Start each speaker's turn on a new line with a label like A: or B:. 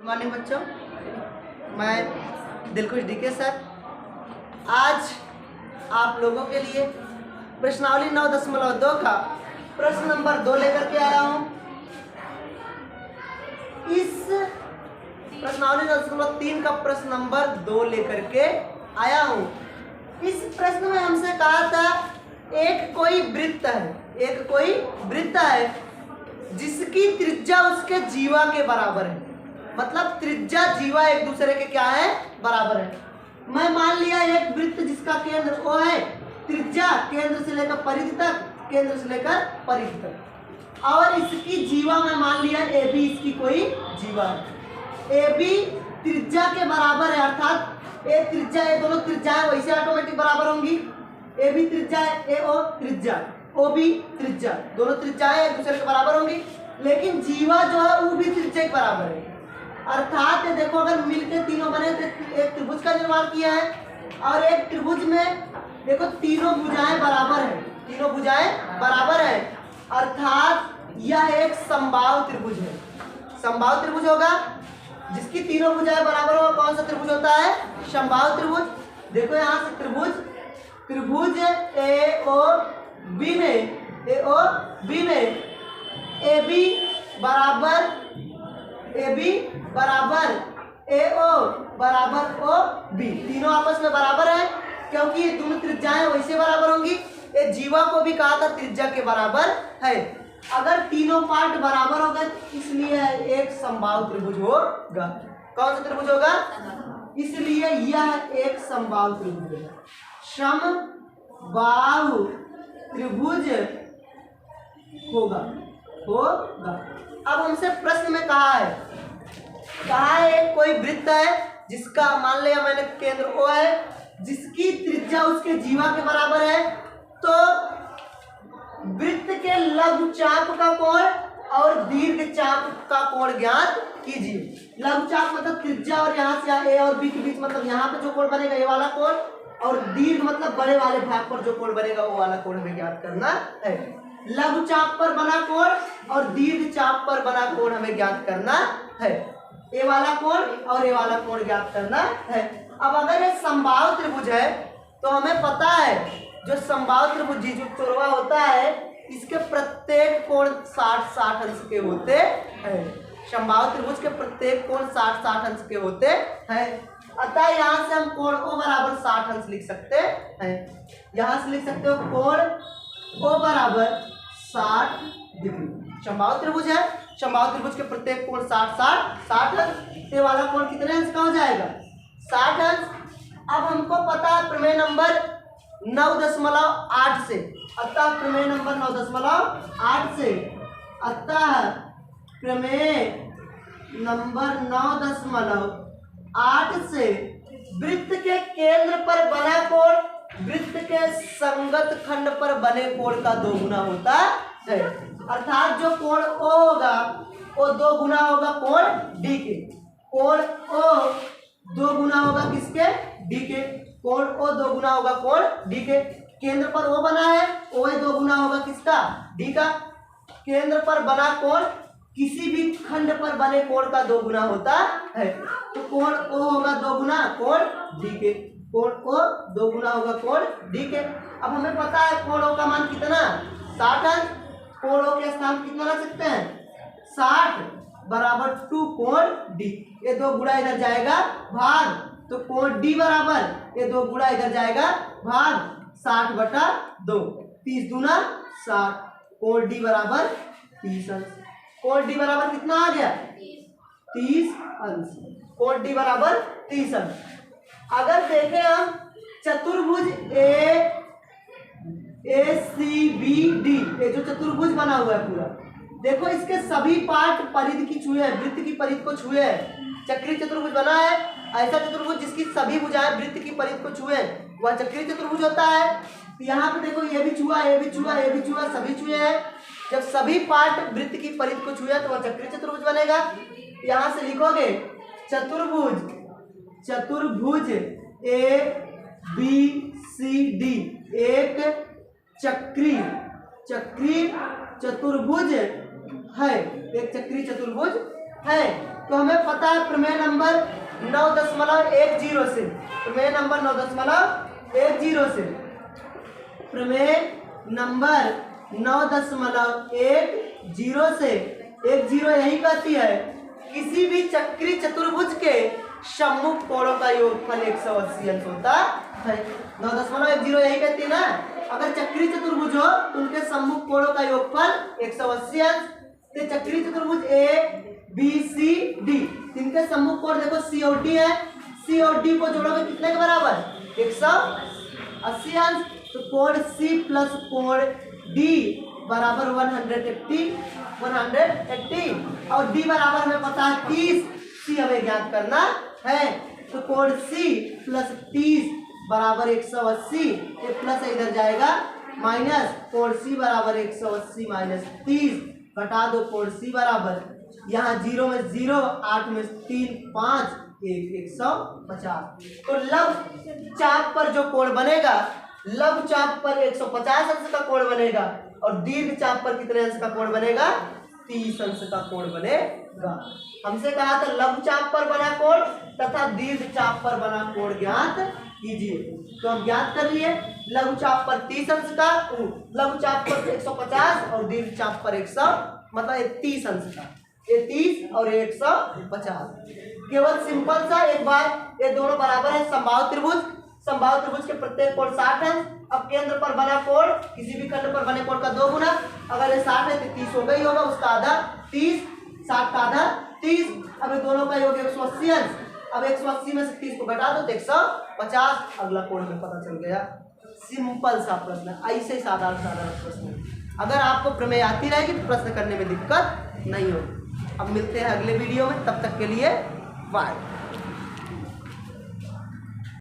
A: Good morning बच्चों, मैं Dilkhush DK sir आज आप लोगों के लिए प्रश्नावली 9.2 का प्रश्न नंबर 2 लेकर के आया हूँ। इस प्रश्नावली 9.3 का प्रश्न नंबर 2 लेकर के आया हूँ। इस प्रश्न में हमसे कहा था एक कोई वृत्त है जिसकी त्रिज्या उसके जीवा के बराबर है। मतलब त्रिज्या जीवा एक दूसरे के क्या है, बराबर है। मैं मान लिया एक वृत्त जिसका केंद्र O है, त्रिज्या केंद्र से लेकर परिधि तक, केंद्र से लेकर परिधि तक, और इसकी जीवा मैं मान लिया AB, इसकी कोई जीवा है। AB त्रिज्या के बराबर है, अर्थात A त्रिज्या, ये दोनों त्रिज्याएं वैसे ऑटोमेटिक बराबर होंगी। AB त्रिज्या है, AO त्रिज्या, OB त्रिज्या, दोनों त्रिज्याएं एक दूसरे के बराबर होंगी। लेकिन जीवा जो है वो भी त्रिज्या के बराबर है। अर्थात देखो, अगर मिलके तीनों बने तो एक त्रिभुज का निर्माण किया है, और एक त्रिभुज में देखो तीनों भुजाएं बराबर है, तीनों भुजाएं बराबर है। अर्थात यह एक समबाहु त्रिभुज है। समबाहु त्रिभुज होगा जिसकी तीनों भुजाएं बराबर होगा। कौन सा त्रिभुज होता है? समबाहु त्रिभुज। देखो यहाँ से त्रिभुज AOB में AB बराबर AO बराबर OB, तीनों आपस में बराबर है, क्योंकि ये दोनों त्रिज्याएं वैसे बराबर होंगी। ये जीवा को भी कहा था त्रिज्या के बराबर है। अगर तीनों पार्ट बराबर हो गए इसलिए एक समबाहु त्रिभुज होगा। कौन सा त्रिभुज होगा? इसलिए यह एक समबाहु त्रिभुज है, समबाहु त्रिभुज होगा। अब हमसे प्रश्न में कहा है एक कोई वृत्त है जिसका मान लिया मैंने केंद्र O है, जिसकी त्रिज्या उसके जीवा के बराबर है। तो वृत्त के लघु चाप का कोण और दीर्घ चाप का कोण ज्ञात कीजिए। लघु चाप मतलब त्रिज्या और यहाँ से A और B के बीच, मतलब यहाँ पे जो कोण बनेगा ये वाला कोण, और दीर्घ मतलब बड़े वाले भाग पर जो कोण बनेगा वो वाला कोण हमें ज्ञात करना है। लघु चाप पर बना कोण और दीर्घ चाप पर बना कोण हमें ज्ञात करना है। ए वाला कोण और ए वाला कोण ज्ञात करना है। अब अगर ये समबाहु त्रिभुज है तो हमें पता है जो समबाहु त्रिभुज जो चौरवा होता है इसके प्रत्येक कोण 60-60 अंश के होते हैं। समबाहु त्रिभुज के प्रत्येक कोण 60-60 अंश के होते हैं। अतः यहाँ से हम कोण O बराबर 60 अंश लिख सकते हैं। यहाँ से लिख सकते हो कोण O बराबर 60 डिग्री। समबाहु त्रिभुज है, समबाहु त्रिभुज के प्रत्येक कोण 60 अंश। ये वाला कोण कितने अंश का हो जाएगा? 60 अंश। अब हमको पता है प्रमेय नंबर 9.8 से, अतः प्रमेय नंबर 9.8 से, अतः प्रमेय नंबर 9.8 से वृत्त के केंद्र पर बना कोण वृत्त के संगत खंड पर बने कोण का 2 गुना होता है। अर्थात जो कोण O होगा वो 2 गुना होगा कोण D के। कोण O 2 गुना होगा किसके? D के। कोण O 2 गुना होगा कोण D के। केंद्र पर O बना है, OA 2 गुना होगा किसका? D का। केंद्र पर बना कोण किसी भी खंड पर बने कोण का 2 गुना होता है। तो कोण O होगा 2 गुना कोण D के। कोण O 2 गुना होगा कोण D के। अब हमें पता है कोण O का मान कितना? 60 अंश। कोण O के स्थान कितना रख सकते हैं? 60 बराबर 2 कोण D। ये 2 गुणा इधर जाएगा भाग, तो कोण D बराबर ये 2 गुणा इधर जाएगा भाग 60/2, 30 दूना 60। कोण D बराबर 30 अंश। कोण D बराबर कितना आ गया? 30 अंश। कोण D बराबर 30 अंश। अगर देखें हम चतुर्भुज ACBD, ये जो चतुर्भुज बना हुआ है पूरा, देखो इसके सभी पार्ट परिधि की छुए हैं, वृत्त की परिधि को छुए हैं। चक्रीय चतुर्भुज बना है। ऐसा चतुर्भुज जिसकी सभी भुजाएं वृत्त की परिधि को छुए वह चक्रीय चतुर्भुज होता है। यहाँ पे देखो ये भी छुआ, ये भी छुआ, ये भी छुआ, सभी छुए हैं। जब सभी पार्ट वृत्त की परिधि को छुए तो वह चक्रीय चतुर्भुज बनेगा। यहाँ से लिखोगे चतुर्भुज ABCD एक चक्रीय चतुर्भुज है, एक चक्रीय चतुर्भुज है। तो हमें पता है प्रमेय नंबर 9.10 से, प्रमेय नंबर 9.10 से, प्रमेय नंबर 9.10 से 10 यही कहती है किसी भी चक्री चतुर्भुज के सम्मुख कोणों का योगफल 180 अंश होता है। 9.10 यही कहती है ना, अगर चक्री चतुर्भुज हो तो उनके सम्मुख कोणों का योगफल 180 अंश। तो चक्री चतुर्भुज ए बी सी डी, इनके सम्मुख कोण देखो सी और डी है, सी और डी को जोड़ोगे कितने के बराबर 180 अंश। तो कोण सी प्लस कोण डी बराबर 180 और डी बराबर हमें पता है 30, सी हमें ज्ञात करना है। तो कोण सी प्लस 30 बराबर 180, ये प्लस इधर जाएगा माइनस, कोण सी बराबर 180 माइनस 30, घटा दो कोण सी बराबर, यहाँ 0 में 0, 8 में 3, 5, 150। तो लंब चाप पर जो कोण बनेगा, लंब चाप पर 150 अंश का कोण बनेगा और दीर्घ चाप पर कितने अंश का कोण बनेगा 30 अंश का कोण बनेगा। हमसे कहा था लंब चाप पर बना कोण तथा दीर्घ चाप पर बना कोण ज्ञात कीजिए। तो हम ज्ञात कर लिए लंब चाप पर 30 अंश का, लंब चाप पर 150 और दीर्घ चाप पर 100 मतलब 30 अंश का, ये 30 और 150। केवल सिंपल सा एक बात, ये दोनों बराबर है समबाहु त्रिभुज, समबाहु त्रिभुज के प्रत्येक कोण 60 अंश। अब केंद्र पर बना कोण किसी भी खंड पर बने कोण का 2 गुना, अगर ये 60 है तो 30 हो गई होगा, उसका आधा 30, 60 का आधा 30। अब ये दोनों का योग 180 अंश, अब 180 में से 30 को घटा दो तो 150, अगला कोण में पता चल गया। सिंपल सा प्रश्न, ऐसे साधारण प्रश्न। अगर आपको प्रमेय आती रहेगी तो प्रश्न करने में दिक्कत नहीं होगी। अब मिलते हैं अगले वीडियो में, तब तक के लिए बाय।